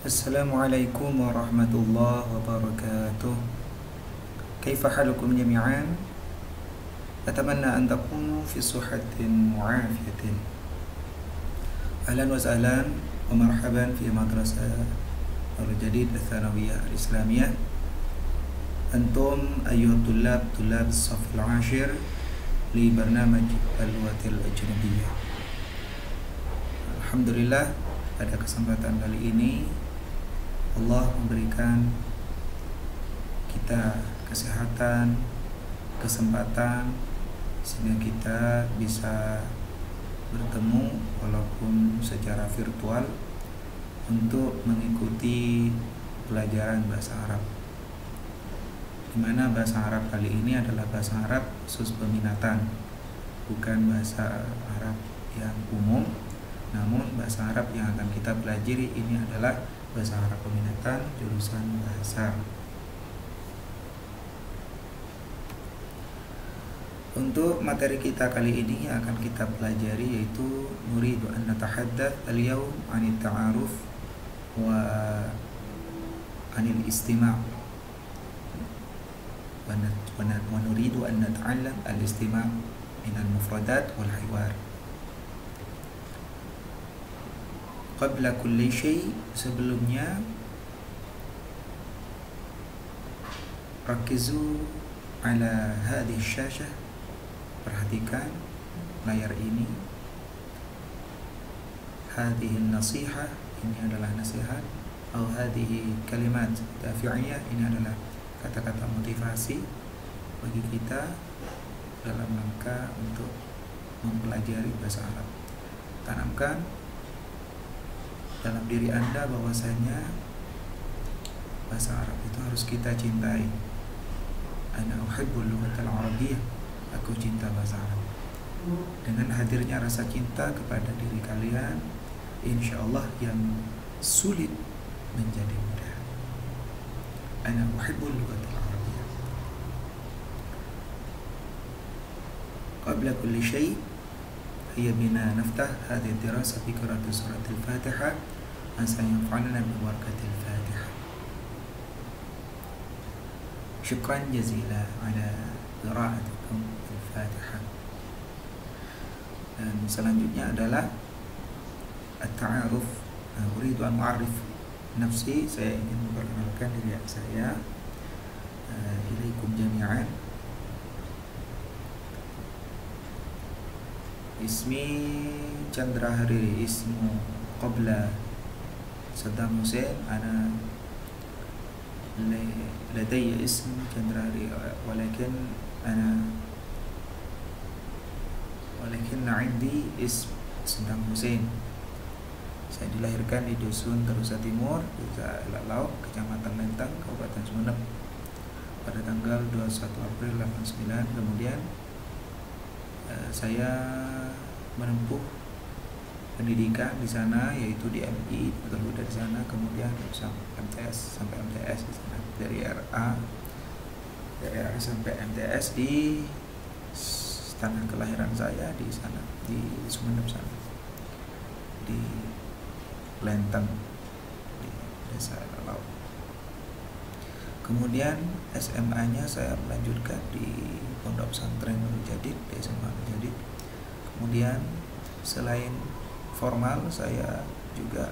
Assalamualaikum warahmatullahi wabarakatuh. Kaifa halukum jami'an? Atamanna an takunu fi suhatin mu'afiyatin. Ahlan wa sahlan wa marhaban fi madrasah al-jadid al-thanawiyah al-islamiyah. Antum ayyuha tullab as-saff al-ashir li barnamaj al-lughati al-ajnabiyyah. Alhamdulillah, pada kesempatan kali ini Allah memberikan kita kesehatan, kesempatan sehingga kita bisa bertemu walaupun secara virtual untuk mengikuti pelajaran bahasa Arab. Di mana bahasa Arab kali ini adalah bahasa Arab khusus peminatan, bukan bahasa Arab yang umum. Namun bahasa Arab yang akan kita pelajari ini adalah bahasa Arab peminatan jurusan bahasa. Untuk materi kita kali ini yang akan kita pelajari yaitu nuridu an natahaddath al-yawm 'anil ta'aruf wa 'anil istima' wa nuridu an nata'allam al-istima' min al-mufradat wal hiwar. Qabla kulli syai', sebelumnya rakizu ala hadhihi syashah, perhatikan layar ini. Hadhihi nasiha, ini adalah nasihat, atau hadhihi kalimat dafi'iyah, ini adalah kata-kata motivasi bagi kita dalam rangka untuk mempelajari bahasa Arab. Tanamkan dalam diri Anda bahwasanya bahasa Arab itu harus kita cintai. Ana uhibbul lughatal arabiyyah, aku cinta bahasa Arab. Dengan hadirnya rasa cinta kepada diri kalian, insyaallah yang sulit menjadi mudah. Ana uhibbul lughatal arabiyyah. Qabla kulli syai' هي بنا نفتح هذه الدراسة بقراءة سورة الفاتحة سينفعنا ببركة الفاتحة. شكرا جزيلا على قراءتكم الفاتحة. Dan selanjutnya adalah at-ta'aruf. Uridu an u'arrif nafsi, saya ingin memperkenalkan diri saya ilaikum jami'an. Ismi Chandra Hariri, ismu qabla Saddam Hussein. Ana لدي اسم Chandra Hariri ولكن عندي اسم Saddam Hussein. Saya dilahirkan di dusun Terusa Timur, Desa Lalau, Kecamatan Lentang, Kabupaten Sumeneb pada tanggal 21 April 89. Kemudian saya menempuh pendidikan di sana, yaitu di MI, betul-betul di sana. Kemudian sampai MTS di sana, dari RA sampai MTS di tanah kelahiran saya di sana, di Sumeneb sana, di Lenteng, di Desa Lalau. Kemudian SMA-nya saya melanjutkan di Pondok Pesantren Nurul Jadid, di SMA Nurul Jadid. Kemudian selain formal, saya juga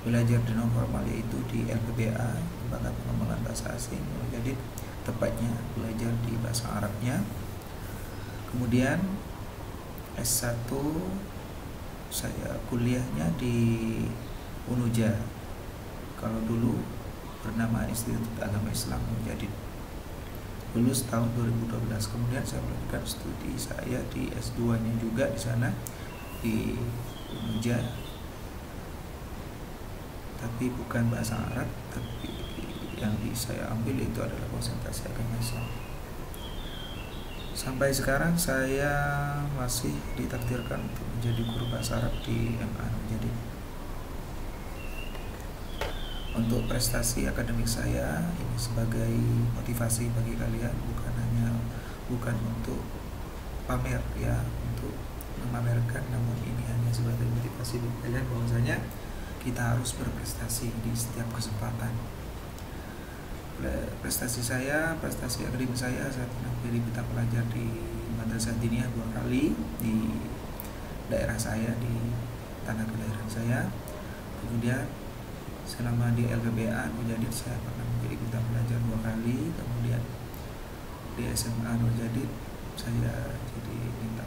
belajar di non formal, yaitu di LPBA, Lembaga Pengembangan Bahasa Asing Nurul Jadid, tepatnya belajar di bahasa Arabnya. Kemudian S1 saya kuliahnya di Unuja, kalau dulu bernama Institut Agama Islam Nurul Jadid. Lulus tahun 2012. Kemudian saya melanjutkan studi saya di S2-nya juga di sana, di Unuja, tapi bukan bahasa Arab, tapi yang saya ambil itu adalah konsentrasi agama Islam. Sampai sekarang saya masih ditakdirkan untuk menjadi guru bahasa Arab di MA Nurul Jadid. Untuk prestasi akademik saya ini sebagai motivasi bagi kalian, bukan untuk pamer ya, untuk memamerkan, namun ini hanya sebagai motivasi bagi kalian bahwasanya kita harus berprestasi di setiap kesempatan. Prestasi akademik saya pernah menjadi bintang pelajar di Madrasah Diniyah 2 kali di daerah saya, di tanah kelahiran saya. Kemudian selama di LPBA Nurjadid saya pernah menjadi bintang pelajar 2 kali. Kemudian di SMA Nurjadid saya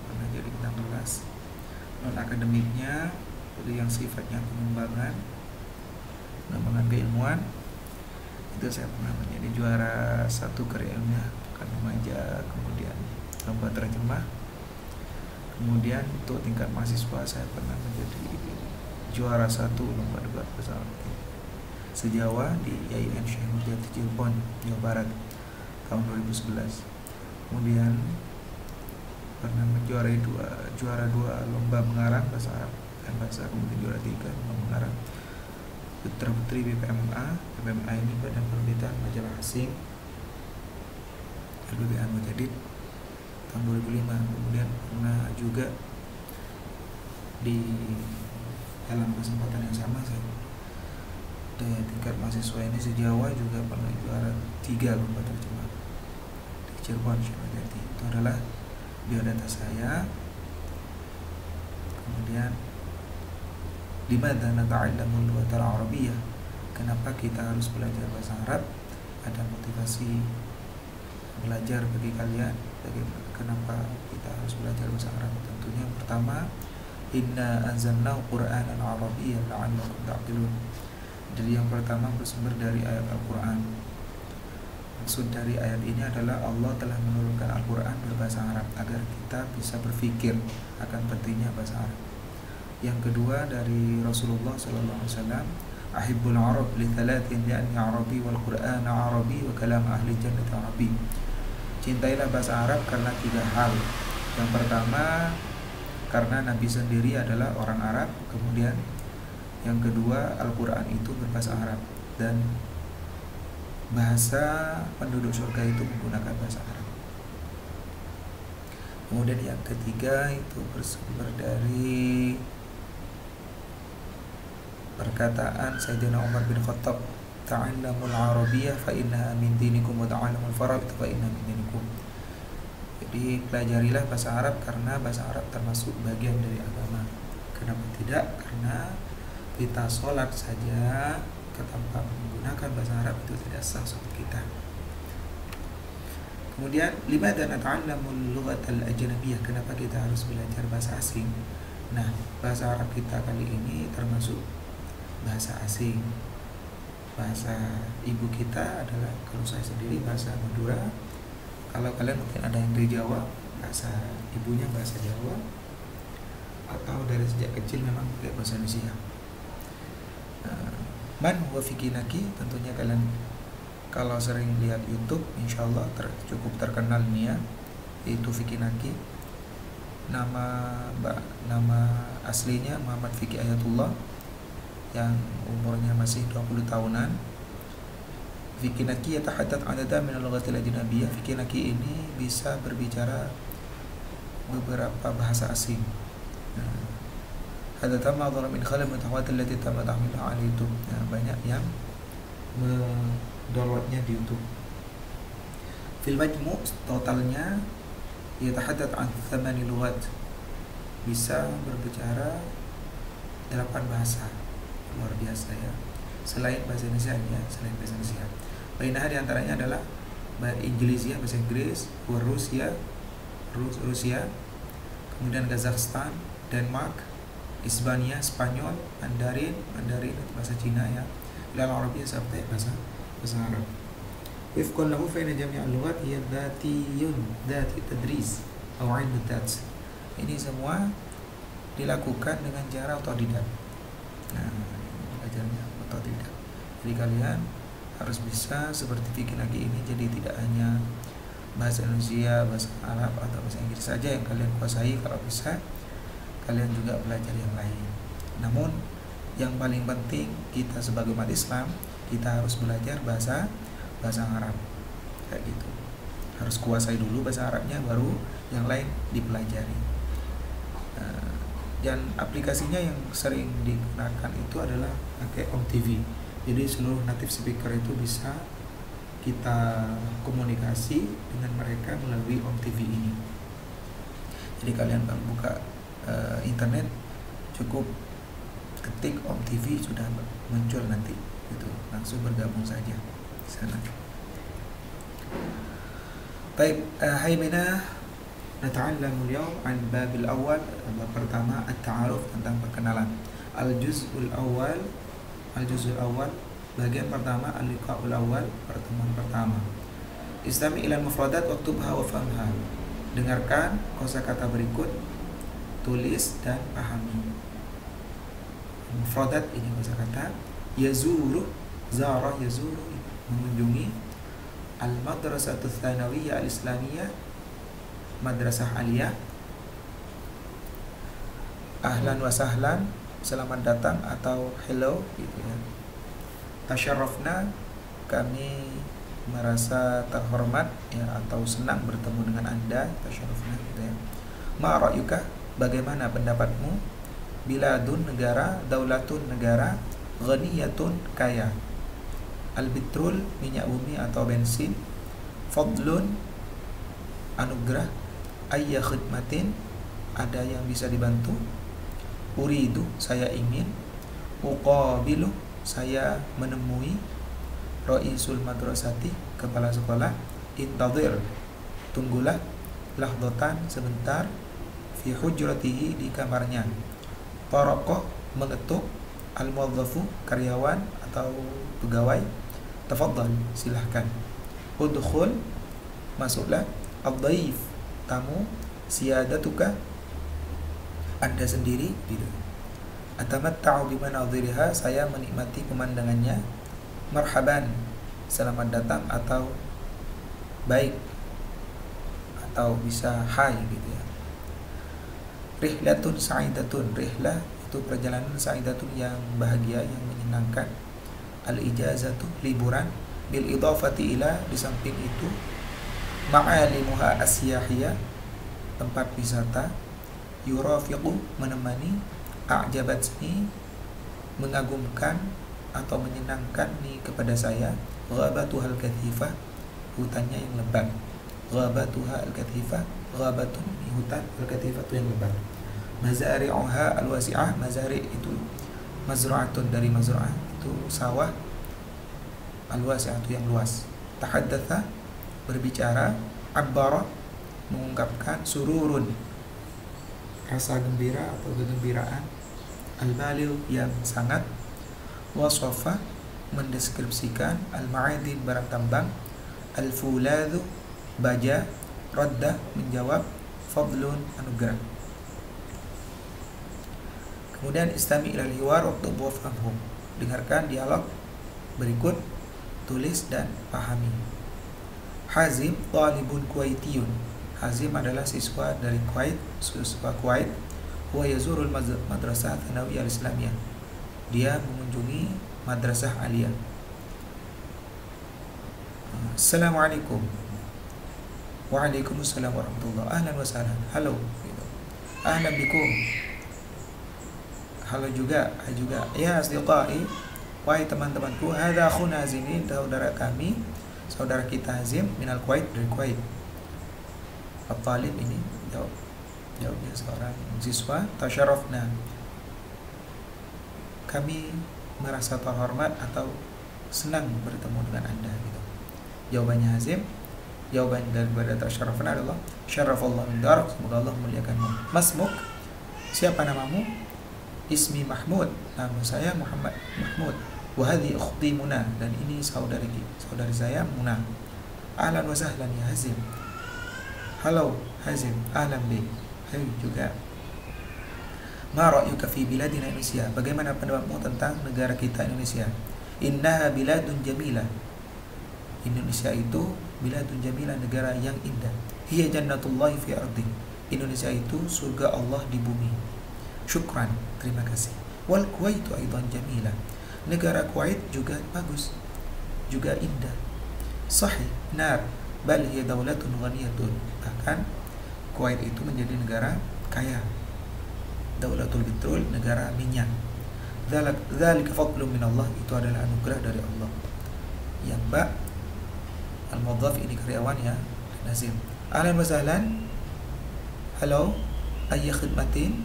pernah jadi bintang kelas. Non akademiknya yang sifatnya pengembangan keilmuan, itu saya pernah menjadi juara 1 karya ilmiah pekan remaja, kemudian lomba terjemah. Kemudian untuk tingkat mahasiswa saya pernah menjadi juara 1 lomba debat bahasa Arab sejawa di IAIN Syekh Nurjati Cirebon, Jawa Barat tahun 2011. Kemudian pernah menjuarai juara 2 lomba mengarang bahasa Arab dan bahasa, kemudian juara 3 lomba mengarang Putra Putri BPMA. BPMA ini Badan Penerbitan Majalah Asing LPBA Nurjadid tahun 2005. Kemudian pernah juga di dalam kesempatan yang sama saya di tingkat mahasiswa ini sejawa juga pernah juara 3 lomba terjemah di Cirebon, Syekh Nurjati. Itu adalah biodata saya. Kemudian limadza nata'allamul lughatal arabiyyah, kenapa kita harus belajar bahasa Arab? Ada motivasi belajar bagi kalian. Kenapa kita harus belajar bahasa Arab? Tentunya pertama, inna anzalnahu qur'anan arabiyyan la'allakum ta'qilun. Jadi yang pertama bersumber dari ayat Al-Quran. Maksud dari ayat ini adalah Allah telah menurunkan Al-Quran berbahasa Arab agar kita bisa berpikir akan pentingnya bahasa Arab. Yang kedua dari Rasulullah SAW, ahibbul Arab li thalathin li'anni Arabi wal Qur'an Arabi wa kalam ahli jannati Arabi. Cintailah bahasa Arab karena 3 hal. Yang pertama, karena Nabi sendiri adalah orang Arab. Kemudian yang kedua, Al-Quran itu berbahasa Arab, dan bahasa penduduk surga itu menggunakan bahasa Arab. Kemudian yang ketiga itu bersumber dari perkataan Sayyidina Umar bin Khattab, ta'allamul arabiyyah fa innaha min dinikum wa ta'allamul fara'id fa innaha min dinikum. Jadi pelajarilah bahasa Arab karena bahasa Arab termasuk bagian dari agama. Kenapa tidak? Karena kita sholat saja tanpa menggunakan bahasa Arab itu tidak sah sholat kita. Kemudian limadza nata'allamul lughatal ajnabiyyah, kenapa kita harus belajar bahasa asing? Nah, bahasa Arab kita kali ini termasuk bahasa asing. Bahasa ibu kita adalah, kalau saya sendiri, bahasa Madura. Kalau kalian mungkin ada yang dari Jawa, bahasa ibunya bahasa Jawa, atau dari sejak kecil memang pakai bahasa Indonesia. Man huwa Fikinaki, tentunya kalian kalau sering lihat YouTube insyaallah cukup terkenal nih ya, yaitu Fikinaki. Nama aslinya Muhammad Fikih Ayatullah yang umurnya masih 20 tahunan. Fikinaki yatahaddath adada min al-lughatil ajnabiyyah. Fikinaki ini bisa berbicara beberapa bahasa asing. Ada tamadhara min khalal mutawat allati tamadahmilu alaihi YouTube. Banyak yang mendownloadnya di YouTube. Fil majmu' totalnya yatahaddath an 8 lughat. Bisa berbicara 8 bahasa. Luar biasa ya. Selain bahasa Indonesia ya, selain bahasa Indonesia. Bainaha di antaranya adalah bahasa Inggris ya, bahasa Inggris, Rusia, kemudian Kazakhstan, Denmark, Hispania, Spanyol, Mandarin bahasa Cina ya, ilal Arabiyah sampai bahasa Arab. Wifqan lahu fa inna jami'al lughat hiya dzati tadris atau ilmu dzat. Ini semua dilakukan dengan cara otodidak. Nah, belajarnya otodidak. Jadi kalian harus bisa seperti Fikinaki ini, jadi tidak hanya bahasa Indonesia, bahasa Arab atau bahasa Inggris saja yang kalian kuasai. Kalau bisa kalian juga belajar yang lain. Namun yang paling penting kita sebagai umat Islam, kita harus belajar bahasa Arab kayak gitu. Harus kuasai dulu bahasa Arabnya, baru yang lain dipelajari. Dan aplikasinya yang sering digunakan itu adalah pakai Om TV. Jadi seluruh native speaker itu bisa kita komunikasi dengan mereka melalui Om TV ini. Jadi kalian kalau buka internet cukup ketik Om TV sudah muncul nanti, gitu. Langsung bergabung saja di sana. Baik, hai bina, nata'allamu al-yawm an babil awal. Bab pertama at-ta'aruf, tentang perkenalan. Al-juz'ul awal, bagian pertama, al-liqa'ul awal, pertemuan pertama. Istami' ila al-mufradat waktubha wa famha. Dengarkan kosakata berikut, tulis dan pahami. Mufradat ini kosakata yazuru, zara yazuru, mengunjungi. Al-madrasatu tsanawiyah al-islamiyah, madrasah aliyah. Ahlan wa sahlan, selamat datang atau hello, gitu ya. Tasyarrafna, kami merasa terhormat ya, atau senang bertemu dengan Anda. Tasyarrafna, gitu ya. Ma ra'yuka, bagaimana pendapatmu? Biladun, negara. Daulatun, negara. Ghaniyatun, kaya. Al-bitrul, minyak bumi atau bensin. Fadlun, anugerah. Ayya khidmatin, ada yang bisa dibantu. Uridu, saya ingin. Uqabilu, saya menemui. Ra'isul madrasati, kepala sekolah. Intadhir, tunggulah. Lahdotan, sebentar. Fi hujratihi, di kamarnya. Taraqa, mengetuk. Al-muwadzafu, karyawan atau pegawai. Tafadhal, silahkan. Udkhul, masuklah. Ad-dhaif, tamu. Siyadatuka, Anda sendiri, gitu. Atamatta'u bimanadhiriha, saya menikmati pemandangannya. Marhaban, selamat datang atau baik, atau bisa hai, gitu ya. Rihlatun sa'idatun, rihlah itu perjalanan, sa'idatun yang bahagia, yang menyenangkan. Al-ijazatu, liburan. Bil idhafati ila, di samping itu. Ma'alimuha asyahiyah, tempat wisata. Yurafiqu, menemani. A'jabatni, mengagumkan atau menyenangkan nih kepada saya. Ghabatuha al-kathifah, hutannya yang lebat. Ghabatuha al-kathifah, ghabatun, hutan, al-kathifah itu yang lebat. Mazari'uha al-wasi'ah, mazari' itu mazra'atun, dari mazra'ah itu sawah. Al-wasi'ah itu yang luas. Tahaddatha, berbicara. Abbara, mengungkapkan. Sururun, rasa gembira atau kegembiraan. Al-balil, yang sangat. Wasofa, mendeskripsikan. Al-ma'adin, barang tambang. Al-fuladhu, baja. Radda, menjawab. Fadlun, anugerah. Kemudian istami' ilal hiwar waktub wa fahmu, dengarkan dialog berikut, tulis dan pahami. Hazim, talibun kuwaitiyun, Hazim adalah siswa dari Kuwait, siswa Kuwait. Huwa yazurul madrasah tsanawiyah al-islamiyah, dia mengunjungi madrasah aliyah. Assalamualaikum. Waalaikumsalam warahmatullahi. Ahlan wa sahlan, halo, gitu. Ahlan bikum, halo juga, ya asdiqai, wahai teman-temanku. Hadza akhuna Hazim, ini saudara kami, saudara kita Hazim, minal Kuwait, dari Kuwait. At-talib, ini jawabnya seorang siswa. Tasyarrafna, kami merasa terhormat atau senang bertemu dengan Anda, gitu. Jawabannya Hazim, jawaban daripada tasyarrafna adalah syarrafallahu min darak, semoga Allah memuliakanmu. Masmuk, siapa namamu? Ismi Mahmud, nama saya Muhammad Mahmud. Wahadi ukhti Muna, dan ini saudari saya Muna. Ahlan wa sahlan ya Hazim, halo Hazim, ahlan bik, hai juga. Ma ra'yuka fi biladina Indonesia, bagaimana pendapatmu tentang negara kita Indonesia? Innaha biladun jamilah, Indonesia itu biladun jamilah, negara yang indah. Hiya jannatullahi fi ardi, Indonesia itu surga Allah di bumi. Syukran, terima kasih. Wal Kuwaitu aidan jamilah, negara Kuwait juga bagus, juga indah. Sahih, nar, bal hiya daulatun ghaniyatun, bahkan Kuwait itu menjadi negara kaya. Daulatul Petrol, negara minyak. Dzalika fadlun min Allah, itu adalah anugerah dari Allah. Yang ba al-mudhaf ini karyawan ya, Nazim. Ahlan wa sahlan. Halo, ayya khidmatin.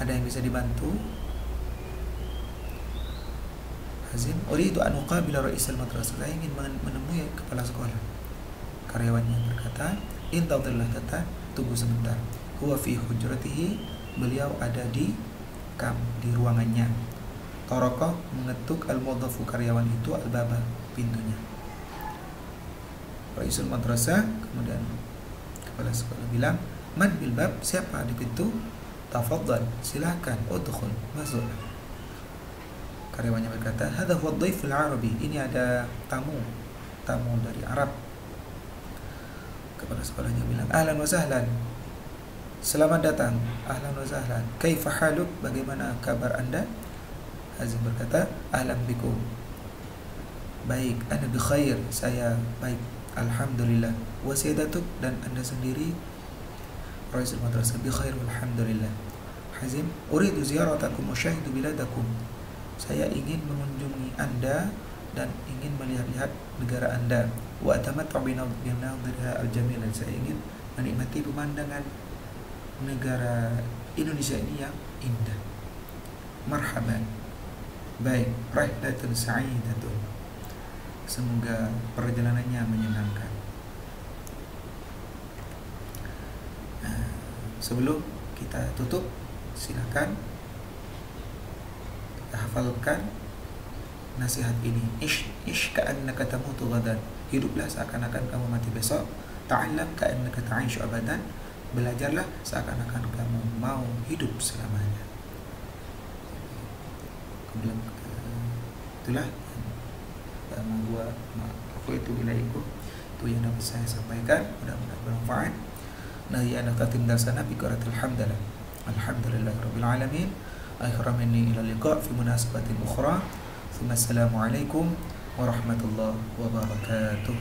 Ada yang bisa dibantu? Hazim, uridu an uqabila ra'isal madrasah. Saya ingin menemui kepala sekolah. Karyawannya berkata, intadhillah tata, tunggu sebentar. Huwa fi hujratihi, beliau ada di ruangannya. Taraqa, mengetuk al-mudhafu, karyawan itu, al-baba, pintunya. Ra'isul madrasah, kemudian kepala sekolah bilang, man bil bab, siapa di pintu? Tafadhal, silakan, udkhul, masuk. Karyawannya berkata, hadha huwa dhaiful arabi, ini ada tamu dari Arab. Kepala sekolahnya bilang, ahlan wa sahlan, selamat datang. Ahlan wa sahlan, kaifa haluk, bagaimana kabar anda? Hazim berkata, ahlan bikum, baik, ana bi khair, saya baik, alhamdulillah. Wa siyadatuk, dan anda sendiri? Ra'isul madrasah, bi khair walhamdulillah. Hazim, uridu ziyaratakum wa syahidu biladakum, saya ingin mengunjungi anda dan ingin melihat-lihat negara anda. Wa atamattu bi nadhiriha al-jamil, dan saya ingin menikmati pemandangan negara Indonesia ini yang indah. Marhaban, baik, rihlatun sa'idatun, semoga perjalanannya menyenangkan. Sebelum kita tutup, silakan hafalkan nasihat ini. Ish ka'annaka tamutu ghadan, hiduplah seakan-akan kamu mati besok. Ta'allam ka'annaka ta'ishu abadan, belajarlah seakan-akan kamu mau hidup selamanya. Kemudian itulah aku itu bilaiku, itu yang dapat saya sampaikan, mudah-mudahan bermanfaat. Nahi ana tatim darsana bi qiraatil hamdalah. Alhamdulillahirabbil alamin. Akhira minni ila liqa fi munasabatin ukhra. Assalamualaikum warahmatullahi wabarakatuh.